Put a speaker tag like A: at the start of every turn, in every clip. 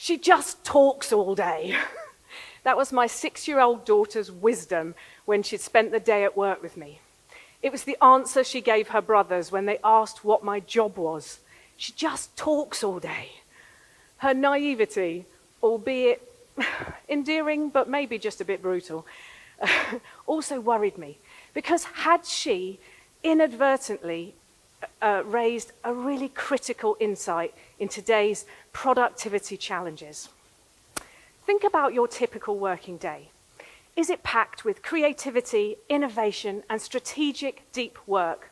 A: She just talks all day. That was my 6-year-old daughter's wisdom when she'd spent the day at work with me. It was the answer she gave her brothers when they asked what my job was. She just talks all day. Her naivety, albeit endearing, but maybe just a bit brutal, also worried me, because had she inadvertently raised a really critical insight in today's productivity challenges. Think about your typical working day. Is it packed with creativity, innovation, and strategic deep work?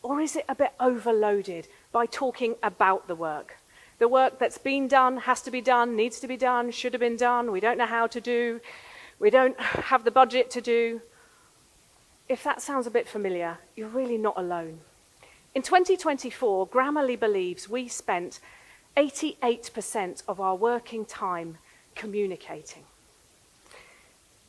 A: Or is it a bit overloaded by talking about the work? The work that's been done, has to be done, needs to be done, should have been done, we don't know how to do, we don't have the budget to do. If that sounds a bit familiar, you're really not alone. In 2024, Grammarly believes we spent 88% of our working time communicating.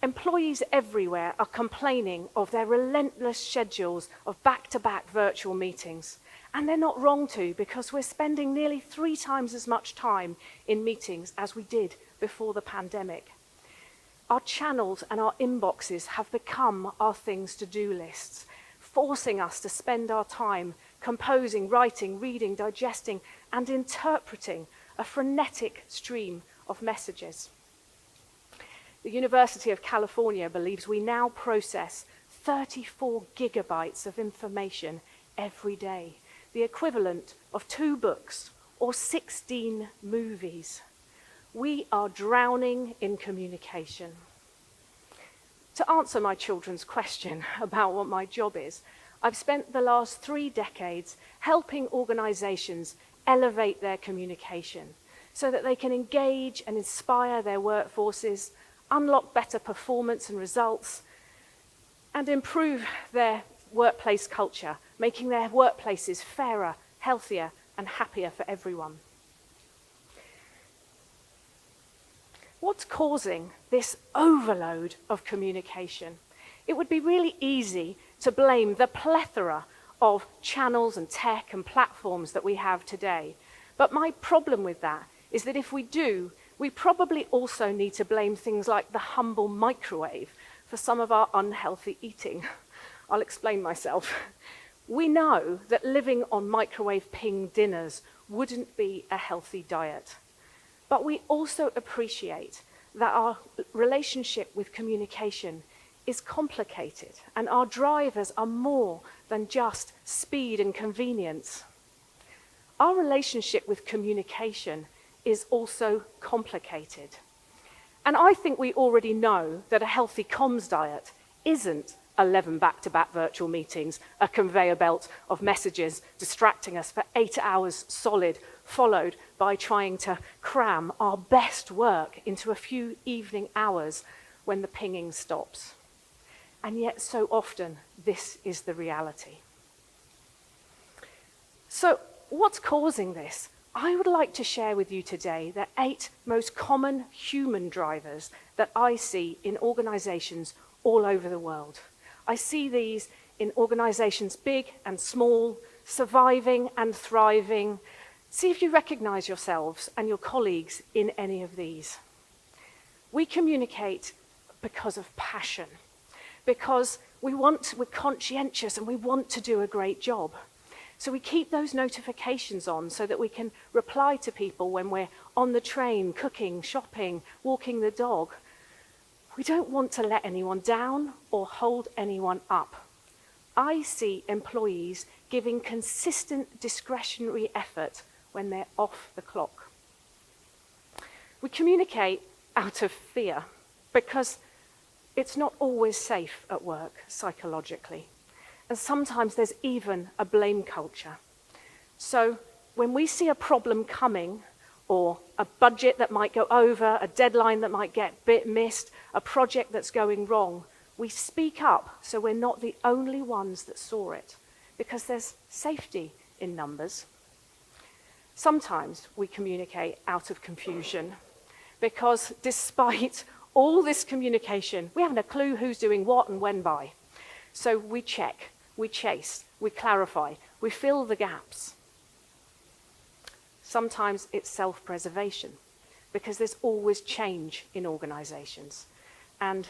A: Employees everywhere are complaining of their relentless schedules of back-to-back virtual meetings. And they're not wrong to, because we're spending nearly 3 times as much time in meetings as we did before the pandemic. Our channels and our inboxes have become our things to do lists, forcing us to spend our time composing, writing, reading, digesting, and interpreting a frenetic stream of messages. The University of California believes we now process 34 gigabytes of information every day, the equivalent of 2 books or 16 movies. We are drowning in communication. To answer my children's question about what my job is, I've spent the last 3 decades helping organizations elevate their communication so that they can engage and inspire their workforces, unlock better performance and results, and improve their workplace culture, making their workplaces fairer, healthier, and happier for everyone. What's causing this overload of communication? It would be really easy to blame the plethora of channels and tech and platforms that we have today. But my problem with that is that if we do, we probably also need to blame things like the humble microwave for some of our unhealthy eating. I'll explain myself. We know that living on microwave ping dinners wouldn't be a healthy diet. But we also appreciate that our relationship with communication is complicated, and our drivers are more than just speed and convenience. Our relationship with communication is also complicated. And I think we already know that a healthy comms diet isn't 11 back-to-back virtual meetings, a conveyor belt of messages distracting us for 8 hours solid, followed by trying to cram our best work into a few evening hours when the pinging stops. And yet so often, this is the reality. So what's causing this? I would like to share with you today the 8 most common human drivers that I see in organizations all over the world. I see these in organizations big and small, surviving and thriving. See if you recognize yourselves and your colleagues in any of these. We communicate because of passion, because we're conscientious and we want to do a great job. So we keep those notifications on so that we can reply to people when we're on the train, cooking, shopping, walking the dog. We don't want to let anyone down or hold anyone up. I see employees giving consistent discretionary effort when they're off the clock. We communicate out of fear because it's not always safe at work psychologically. And sometimes there's even a blame culture. So when we see a problem coming, or a budget that might go over, a deadline that might get a bit missed, a project that's going wrong, we speak up so we're not the only ones that saw it, because there's safety in numbers. Sometimes we communicate out of confusion, because despite all this communication, we haven't a clue who's doing what and when by. So we check, we chase, we clarify, we fill the gaps. Sometimes it's self-preservation. because there's always change in organizations. And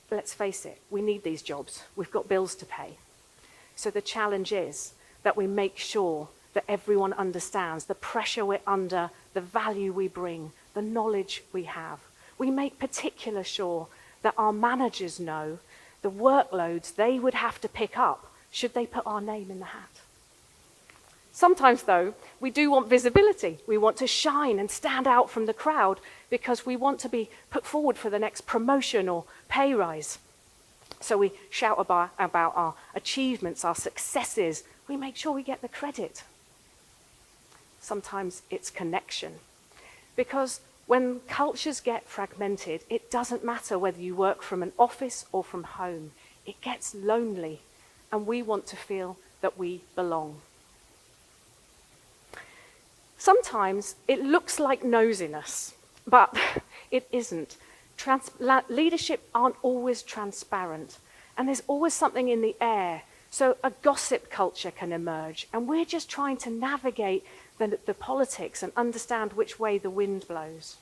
A: let's face it, we need these jobs. We've got bills to pay. So the challenge is that we make sure that everyone understands the pressure we're under, the value we bring, the knowledge we have. We make particular sure that our managers know the workloads they would have to pick up should they put our name in the hat. Sometimes, though, we do want visibility. We want to shine and stand out from the crowd because we want to be put forward for the next promotion or pay rise. So we shout about our achievements, our successes. We make sure we get the credit. Sometimes it's connection. Because when cultures get fragmented, it doesn't matter whether you work from an office or from home. It gets lonely, and we want to feel that we belong. Sometimes it looks like nosiness, but it isn't. Leadership aren't always transparent, and there's always something in the air. So a gossip culture can emerge, and we're just trying to navigate the politics and understand which way the wind blows.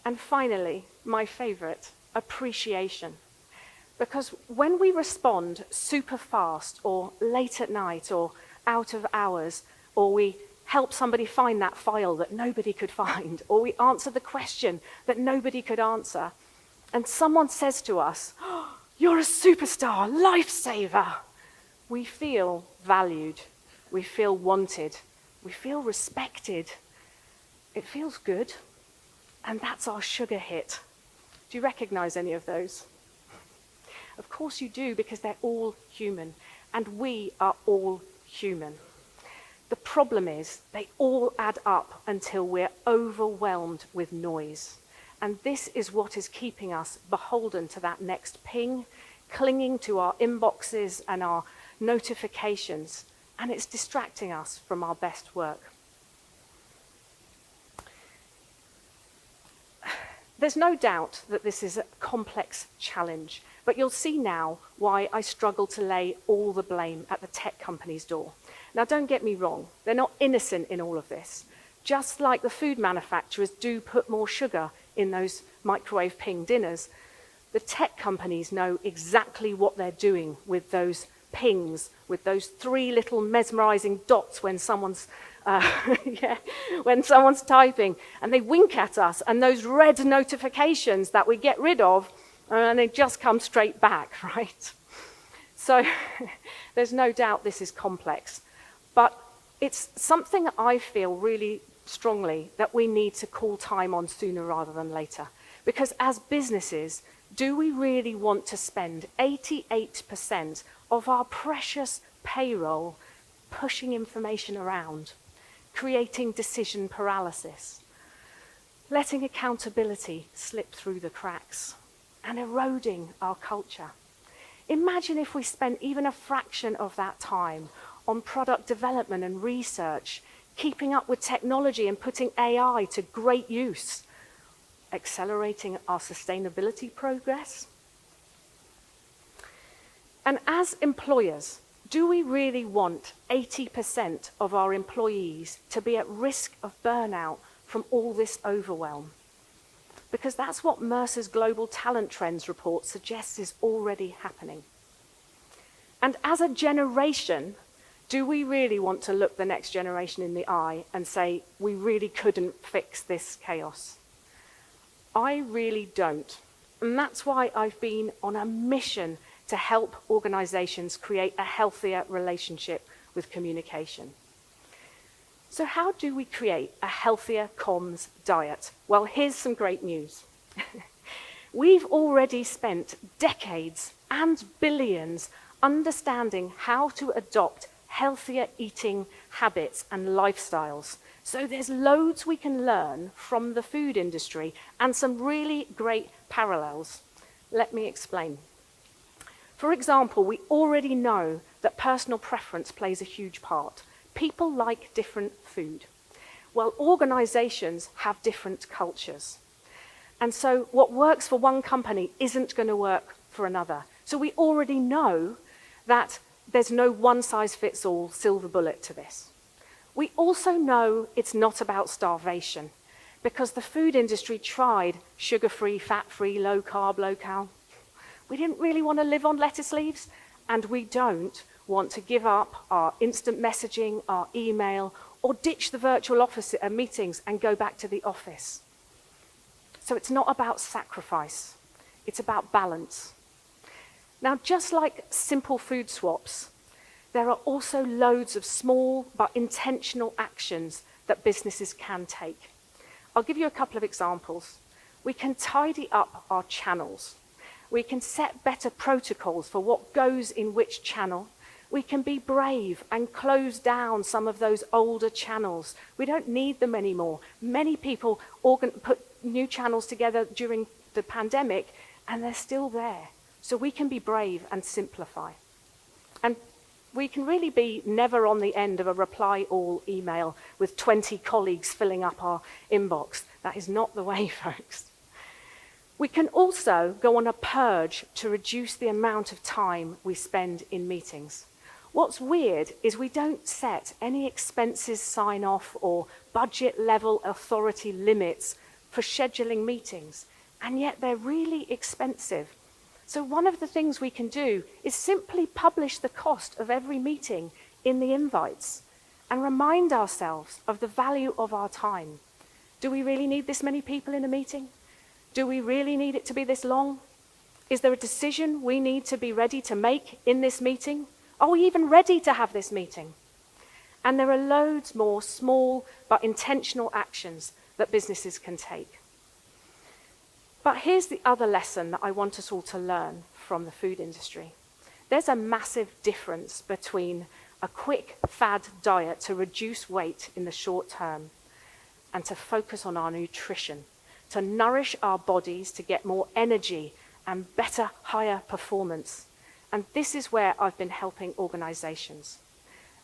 A: And finally, my favorite, appreciation. Because when we respond super fast or late at night or out of hours, or we help somebody find that file that nobody could find, or we answer the question that nobody could answer, and someone says to us, "Oh, you're a superstar, lifesaver," we feel valued, we feel wanted, we feel respected. It feels good, and that's our sugar hit. Do you recognize any of those? Of course you do, because they're all human, and we are all human. The problem is they all add up until we're overwhelmed with noise. And this is what is keeping us beholden to that next ping, clinging to our inboxes and our notifications, and it's distracting us from our best work. There's no doubt that this is a complex challenge, but you'll see now why I struggle to lay all the blame at the tech company's door. Now, don't get me wrong, they're not innocent in all of this. Just like the food manufacturers do put more sugar in those microwave ping dinners, the tech companies know exactly what they're doing with those pings, with those 3 little mesmerizing dots when someone's when someone's typing, and they wink at us, and those red notifications that we get rid of, and they just come straight back, right? So there's no doubt this is complex, but it's something I feel really strongly that we need to call time on sooner rather than later. Because as businesses, do we really want to spend 88% of our precious payroll pushing information around, creating decision paralysis, letting accountability slip through the cracks, and eroding our culture? Imagine if we spent even a fraction of that time on product development and research, keeping up with technology and putting AI to great use, accelerating our sustainability progress. And as employers, do we really want 80% of our employees to be at risk of burnout from all this overwhelm? Because that's what Mercer's Global Talent Trends report suggests is already happening. And as a generation, do we really want to look the next generation in the eye and say, we really couldn't fix this chaos? I really don't. And that's why I've been on a mission to help organizations create a healthier relationship with communication. So how do we create a healthier comms diet? Well, here's some great news. We've already spent decades and billions understanding how to adopt healthier eating habits and lifestyles. So there's loads we can learn from the food industry and some really great parallels. Let me explain. For example, we already know that personal preference plays a huge part. People like different food. Well, organizations have different cultures. And so what works for one company isn't going to work for another. So we already know that there's no one-size-fits-all silver bullet to this. We also know it's not about starvation, because the food industry tried sugar-free, fat-free, low-carb, low-cal. We didn't really want to live on lettuce leaves, and we don't want to give up our instant messaging, our email, or ditch the virtual office meetings and go back to the office. So it's not about sacrifice, it's about balance. Now, just like simple food swaps, there are also loads of small but intentional actions that businesses can take. I'll give you a couple of examples. We can tidy up our channels. We can set better protocols for what goes in which channel. We can be brave and close down some of those older channels. We don't need them anymore. Many people put new channels together during the pandemic, and they're still there. So we can be brave and simplify. And we can really be never on the end of a reply all email with 20 colleagues filling up our inbox. That is not the way, folks. We can also go on a purge to reduce the amount of time we spend in meetings. What's weird is we don't set any expenses sign-off or budget level authority limits for scheduling meetings, and yet they're really expensive. So one of the things we can do is simply publish the cost of every meeting in the invites and remind ourselves of the value of our time. Do we really need this many people in a meeting? Do we really need it to be this long? Is there a decision we need to be ready to make in this meeting? Are we even ready to have this meeting? And there are loads more small but intentional actions that businesses can take. But here's the other lesson that I want us all to learn from the food industry. There's a massive difference between a quick fad diet to reduce weight in the short term and to focus on our nutrition, to nourish our bodies, to get more energy and better, higher performance. And this is where I've been helping organizations.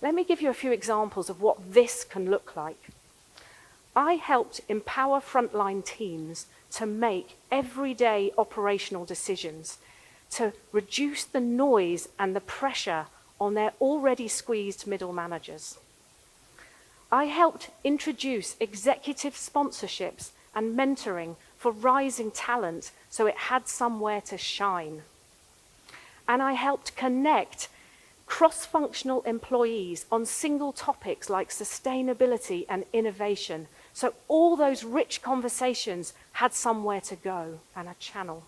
A: Let me give you a few examples of what this can look like. I helped empower frontline teams to make everyday operational decisions, to reduce the noise and the pressure on their already squeezed middle managers. I helped introduce executive sponsorships and mentoring for rising talent so it had somewhere to shine. And I helped connect cross-functional employees on single topics like sustainability and innovation, so all those rich conversations had somewhere to go and a channel.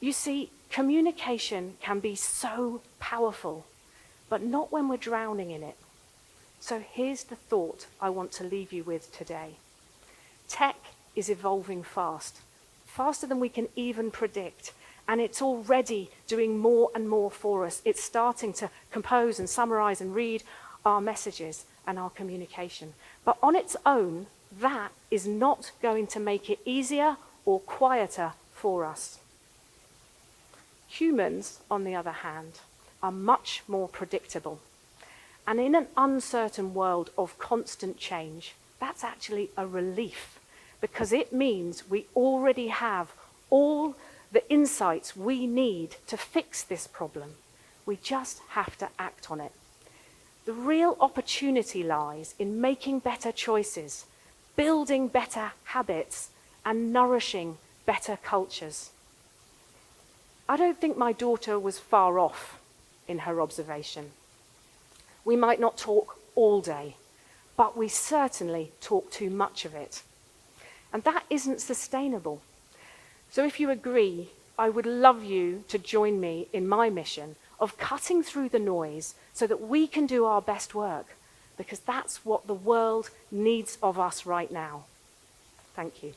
A: You see, communication can be so powerful, but not when we're drowning in it. So here's the thought I want to leave you with today. Tech is evolving fast, faster than we can even predict. And it's already doing more and more for us. It's starting to compose and summarize and read our messages and our communication. But on its own, that is not going to make it easier or quieter for us. Humans, on the other hand, are much more predictable. And in an uncertain world of constant change, that's actually a relief, because it means we already have all the insights we need to fix this problem. We just have to act on it. The real opportunity lies in making better choices, building better habits, and nourishing better cultures. I don't think my daughter was far off in her observation. We might not talk all day, but we certainly talk too much of it. And that isn't sustainable. So if you agree, I would love you to join me in my mission of cutting through the noise so that we can do our best work, because that's what the world needs of us right now. Thank you.